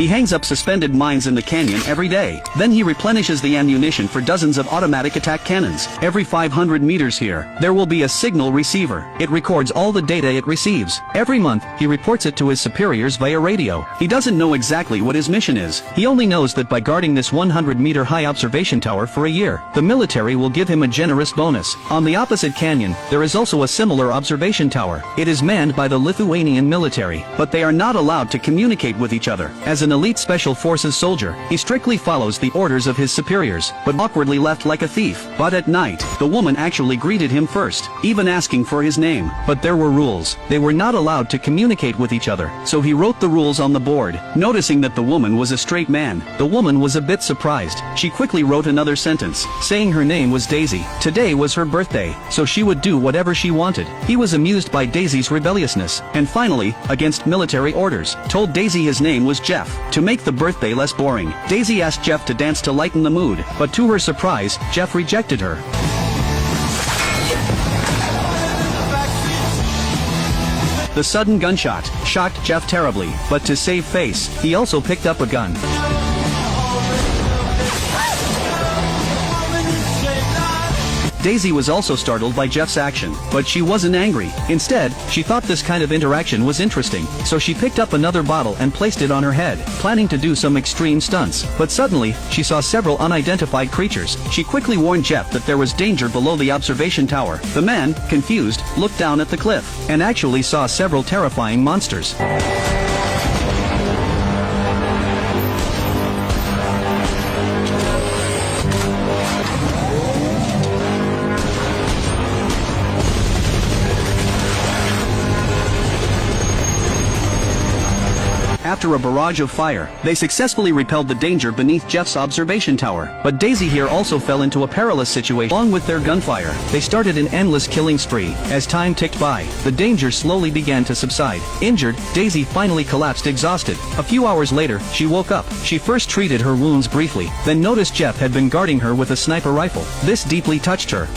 He hangs up suspended mines in the canyon every day. Then he replenishes the ammunition for dozens of automatic attack cannons. Every 500 meters here, there will be a signal receiver. It records all the data it receives. Every month, he reports it to his superiors via radio. He doesn't know exactly what his mission is. He only knows that by guarding this 100-meter high observation tower for a year, the military will give him a generous bonus. On the opposite canyon, there is also a similar observation tower. It is manned by the Lithuanian military, but they are not allowed to communicate with each other. As an elite special forces soldier, he strictly follows the orders of his superiors, but awkwardly left like a thief. But at night, the woman actually greeted him first, even asking for his name. But there were rules. They were not allowed to communicate with each other, so he wrote the rules on the board. Noticing that the woman was a straight man, the woman was a bit surprised. She quickly wrote another sentence, saying her name was Daisy. Today was her birthday, so she would do whatever she wanted. He was amused by Daisy's rebelliousness, and finally, against military orders, told Daisy his name was Jeff. To make the birthday less boring, Daisy asked Jeff to dance to lighten the mood, but to her surprise, Jeff rejected her. The sudden gunshot shocked Jeff terribly, but to save face, he also picked up a gun. Daisy was also startled by Jeff's action, but she wasn't angry. Instead, she thought this kind of interaction was interesting, so she picked up another bottle and placed it on her head, planning to do some extreme stunts. But suddenly, she saw several unidentified creatures. She quickly warned Jeff that there was danger below the observation tower. The man, confused, looked down at the cliff, and actually saw several terrifying monsters. After a barrage of fire, they successfully repelled the danger beneath Jeff's observation tower. But Daisy here also fell into a perilous situation. Along with their gunfire, they started an endless killing spree. As time ticked by, the danger slowly began to subside. Injured, Daisy finally collapsed exhausted. A few hours later, she woke up. She first treated her wounds briefly, then noticed Jeff had been guarding her with a sniper rifle. This deeply touched her.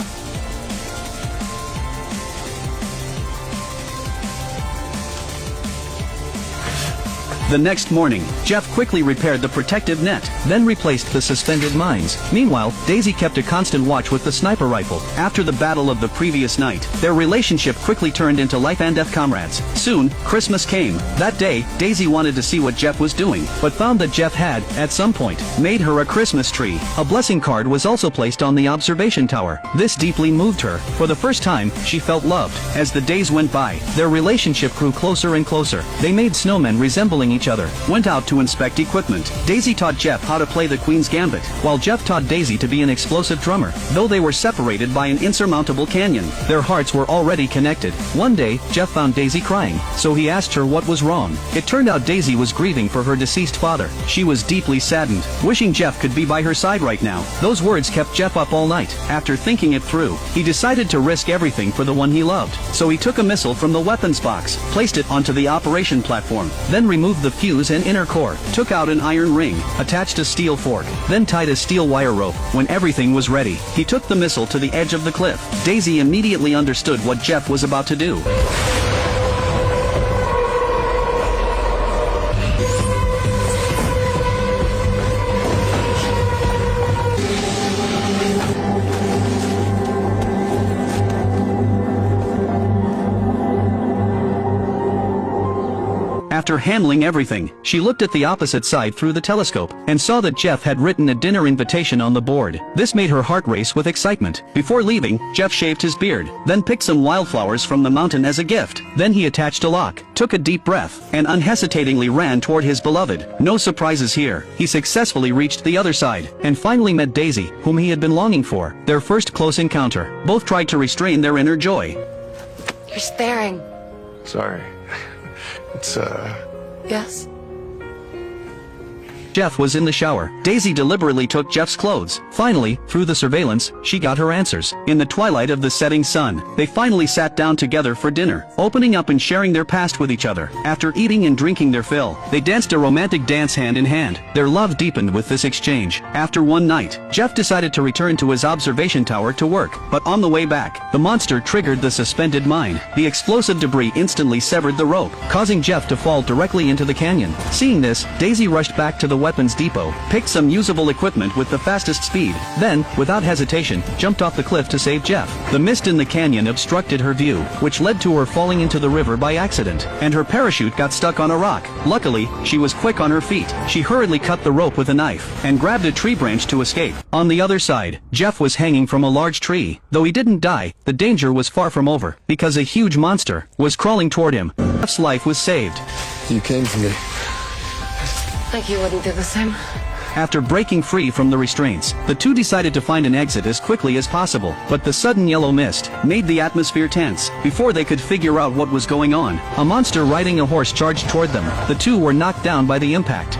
The next morning, Jeff quickly repaired the protective net, then replaced the suspended mines. Meanwhile, Daisy kept a constant watch with the sniper rifle. After the battle of the previous night, their relationship quickly turned into life and death comrades. Soon, Christmas came. That day, Daisy wanted to see what Jeff was doing, but found that Jeff had, at some point, made her a Christmas tree. A blessing card was also placed on the observation tower. This deeply moved her. For the first time, she felt loved. As the days went by, their relationship grew closer and closer. They made snowmen resembling each other, went out to inspect equipment. Daisy taught Jeff how to play the Queen's Gambit, while Jeff taught Daisy to be an explosive drummer. Though they were separated by an insurmountable canyon, their hearts were already connected. One day, Jeff found Daisy crying, so he asked her what was wrong. It turned out Daisy was grieving for her deceased father. She was deeply saddened, wishing Jeff could be by her side right now. Those words kept Jeff up all night. After thinking it through, he decided to risk everything for the one he loved. So he took a missile from the weapons box, placed it onto the operation platform, then removed the fuse and inner core, took out an iron ring, attached a steel fork, then tied a steel wire rope. When everything was ready, he took the missile to the edge of the cliff. Daisy immediately understood what Jeff was about to do. After handling everything, she looked at the opposite side through the telescope, and saw that Jeff had written a dinner invitation on the board. This made her heart race with excitement. Before leaving, Jeff shaved his beard, then picked some wildflowers from the mountain as a gift. Then he attached a lock, took a deep breath, and unhesitatingly ran toward his beloved. No surprises here. He successfully reached the other side, and finally met Daisy, whom he had been longing for. Their first close encounter. Both tried to restrain their inner joy. You're staring. Sorry. It's, Yes? Jeff was in the shower. Daisy deliberately took Jeff's clothes. Finally, through the surveillance, she got her answers. In the twilight of the setting sun, they finally sat down together for dinner, opening up and sharing their past with each other. After eating and drinking their fill, they danced a romantic dance hand in hand. Their love deepened with this exchange. After one night, Jeff decided to return to his observation tower to work, but on the way back, the monster triggered the suspended mine. The explosive debris instantly severed the rope, causing Jeff to fall directly into the canyon. Seeing this, Daisy rushed back to the weapons depot, picked some usable equipment with the fastest speed, then, without hesitation, jumped off the cliff to save Jeff. The mist in the canyon obstructed her view, which led to her falling into the river by accident, and her parachute got stuck on a rock. Luckily, she was quick on her feet. She hurriedly cut the rope with a knife, and grabbed a tree branch to escape. On the other side, Jeff was hanging from a large tree. Though he didn't die, the danger was far from over, because a huge monster was crawling toward him. Jeff's life was saved. You came for me. Like you wouldn't do the same. After breaking free from the restraints, the two decided to find an exit as quickly as possible, but the sudden yellow mist made the atmosphere tense. Before they could figure out what was going on, a monster riding a horse charged toward them. The two were knocked down by the impact.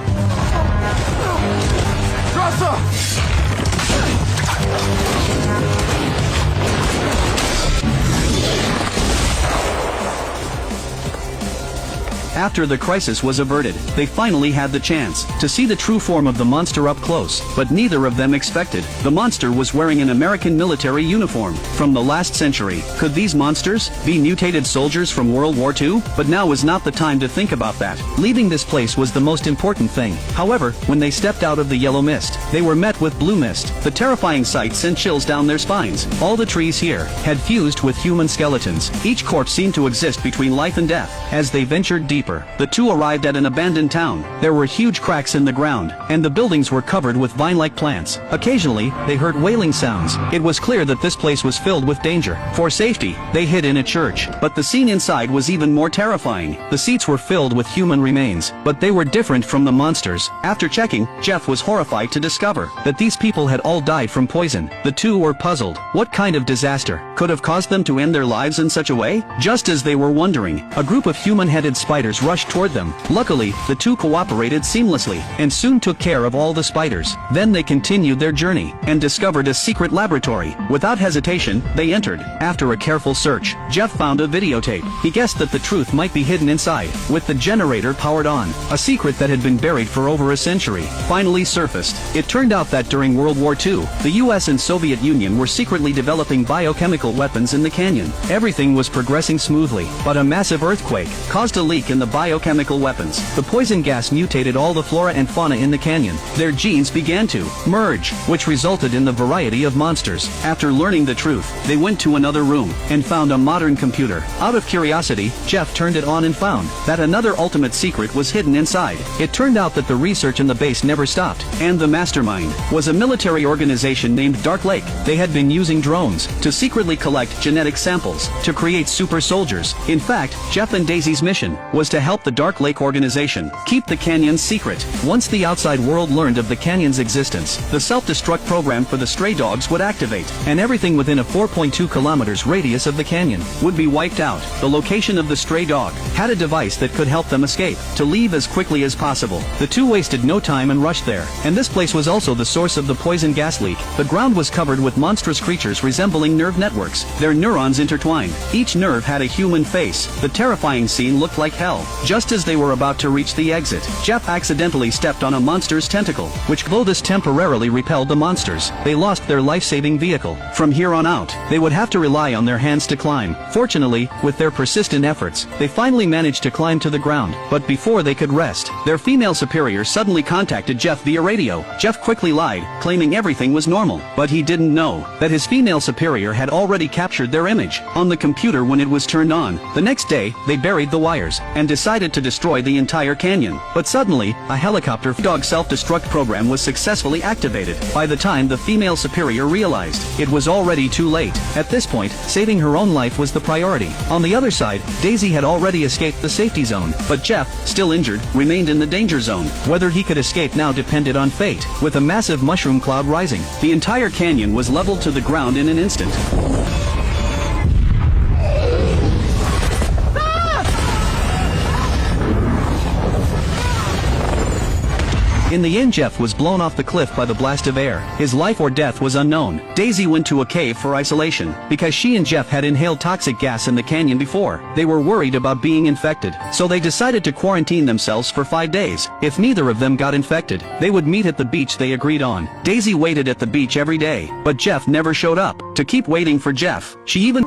After the crisis was averted, they finally had the chance to see the true form of the monster up close, but neither of them expected. The monster was wearing an American military uniform from the last century. Could these monsters be mutated soldiers from World War II? But now was not the time to think about that. Leaving this place was the most important thing. However, when they stepped out of the yellow mist, they were met with blue mist. The terrifying sight sent chills down their spines. All the trees here had fused with human skeletons. Each corpse seemed to exist between life and death. As they ventured deeper, the two arrived at an abandoned town. There were huge cracks in the ground, and the buildings were covered with vine-like plants. Occasionally, they heard wailing sounds. It was clear that this place was filled with danger. For safety, they hid in a church. But the scene inside was even more terrifying. The seats were filled with human remains, but they were different from the monsters. After checking, Jeff was horrified to discover that these people had all died from poison. The two were puzzled. What kind of disaster could have caused them to end their lives in such a way? Just as they were wondering, a group of human-headed spiders rushed toward them. Luckily, the two cooperated seamlessly, and soon took care of all the spiders. Then they continued their journey, and discovered a secret laboratory. Without hesitation, they entered. After a careful search, Jeff found a videotape. He guessed that the truth might be hidden inside. With the generator powered on, a secret that had been buried for over a century finally surfaced. It turned out that during World War II, the US and Soviet Union were secretly developing biochemical weapons in the canyon. Everything was progressing smoothly, but a massive earthquake caused a leak in the biochemical weapons. The poison gas mutated all the flora and fauna in the canyon. Their genes began to merge, which resulted in the variety of monsters. After learning the truth, they went to another room and found a modern computer. Out of curiosity, Jeff turned it on and found that another ultimate secret was hidden inside. It turned out that the research in the base never stopped, and the mastermind was a military organization named Dark Lake. They had been using drones to secretly collect genetic samples to create super soldiers. In fact, Jeff and Daisy's mission was to help the Dark Lake organization keep the canyon's secret. Once the outside world learned of the canyon's existence, the self-destruct program for the stray dogs would activate, and everything within a 4.2 kilometers radius of the canyon would be wiped out. The location of the stray dog had a device that could help them escape, to leave as quickly as possible. The two wasted no time and rushed there, and this place was also the source of the poison gas leak. The ground was covered with monstrous creatures resembling nerve networks. Their neurons intertwined. Each nerve had a human face. The terrifying scene looked like hell. Just as they were about to reach the exit, Jeff accidentally stepped on a monster's tentacle, which though this temporarily repelled the monsters, they lost their life-saving vehicle. From here on out, they would have to rely on their hands to climb. Fortunately, with their persistent efforts, they finally managed to climb to the ground, but before they could rest, their female superior suddenly contacted Jeff via radio. Jeff quickly lied, claiming everything was normal, but he didn't know that his female superior had already captured their image on the computer when it was turned on. The next day, they buried the wires, and decided to destroy the entire canyon. But suddenly, a helicopter dog self-destruct program was successfully activated. By the time the female superior realized, it was already too late. At this point, saving her own life was the priority. On the other side, Daisy had already escaped the safety zone, but Jeff, still injured, remained in the danger zone. Whether he could escape now depended on fate. With a massive mushroom cloud rising, the entire canyon was leveled to the ground in an instant. In the end, Jeff was blown off the cliff by the blast of air. His life or death was unknown. Daisy went to a cave for isolation, because she and Jeff had inhaled toxic gas in the canyon before. They were worried about being infected, so they decided to quarantine themselves for 5 days. If neither of them got infected, they would meet at the beach they agreed on. Daisy waited at the beach every day, but Jeff never showed up. To keep waiting for Jeff, she even